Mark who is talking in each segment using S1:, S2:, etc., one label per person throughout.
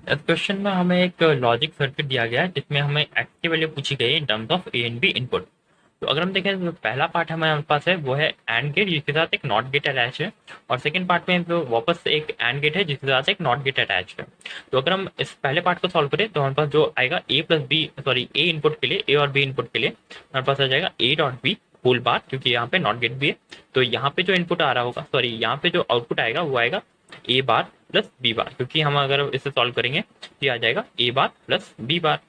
S1: इस क्वेश्चन में हमें एक लॉजिक सर्किट दिया गया है जिसमें हमें एक्स की वैल्यू पूछी गई है in terms of A and B input. तो अगर हम देखें तो पहला पार्ट हमारे पास है वो है एंड गेट जिसके साथ एक नॉट गेट अटैच है, और सेकंड पार्ट में तो वापस से एक एंड गेट है जिसके साथ एक नॉट गेट अटैच है। तो अगर हम इस पहले पार्ट को सॉल्व करें तो हमारे पास जो आएगा ए प्लस बी सॉरी ए इनपुट के लिए, ए और बी इनपुट के लिए हमारे पास आ जाएगा A dot B whole bar, क्योंकि यहाँ पे नॉट गेट भी है। तो यहाँ पे जो इनपुट आ रहा होगा सॉरी यहाँ पे जो आउटपुट आएगा वो आएगा ए बार प्लस बी बार, क्योंकि हम अगर इसे सॉल्व करेंगे तो ये आ जाएगा ए बार प्लस बी बार।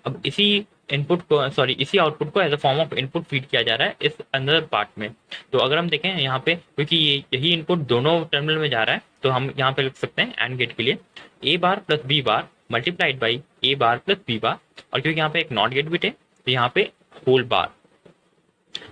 S1: अब इसी इनपुट को सॉरी इसी आउटपुट को as a form of input feed किया जा रहा है इस अंदर पार्ट में। तो अगर हम देखें यहाँ पे, क्योंकि यही इनपुट दोनों टर्मिनल में जा रहा है, तो हम यहाँ पे लिख सकते हैं एंड गेट के लिए A bar plus B bar multiplied by A bar plus B bar, और क्योंकि यहाँ पे एक नॉट गेट बिट है तो यहाँ पे होल बार।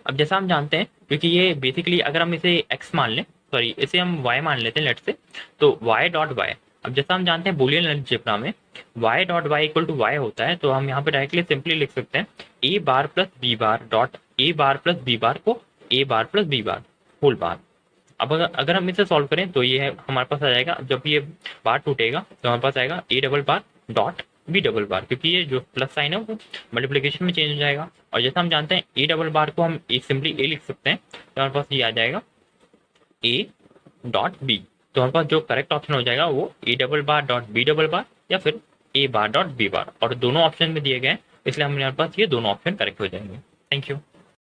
S1: अब जैसा हम जानते हैं, क्योंकि ये बेसिकली अगर हम इसे x मान लें सॉरी इसे हम y मान लेते हैं लेट से, तो y डॉट वाई, अब जैसा हम जानते हैं बूलियन अलजेब्रा में y dot Y equal to Y होता है, तो हम यहाँ पे डायरेक्टली सिंपली लिख सकते हैं A bar plus B bar dot A bar plus B bar को A bar plus B bar whole bar. अब अगर हम इसे सॉल्व करें तो ये हमारे पास आ जाएगा, जब ये बार टूटेगा तो हमारे पास आएगा A double bar dot B double bar, क्योंकि ये जो प्लस साइन है वो मल्टीप्लिकेशन में चेंज हो जाएगा। और जैसा हम जानते हैं ए डबल बार को हम सिंपली ए लिख सकते हैं, तो हमारे पास ये आ जाएगा ए डॉट बी। तो हमारे पास जो करेक्ट ऑप्शन हो जाएगा वो A double bar dot B double bar या फिर ए बार डॉट बी बार, और दोनों ऑप्शन में दिए गए हैं इसलिए हमारे पास ये दोनों ऑप्शन करेक्ट हो जाएंगे। Thank you.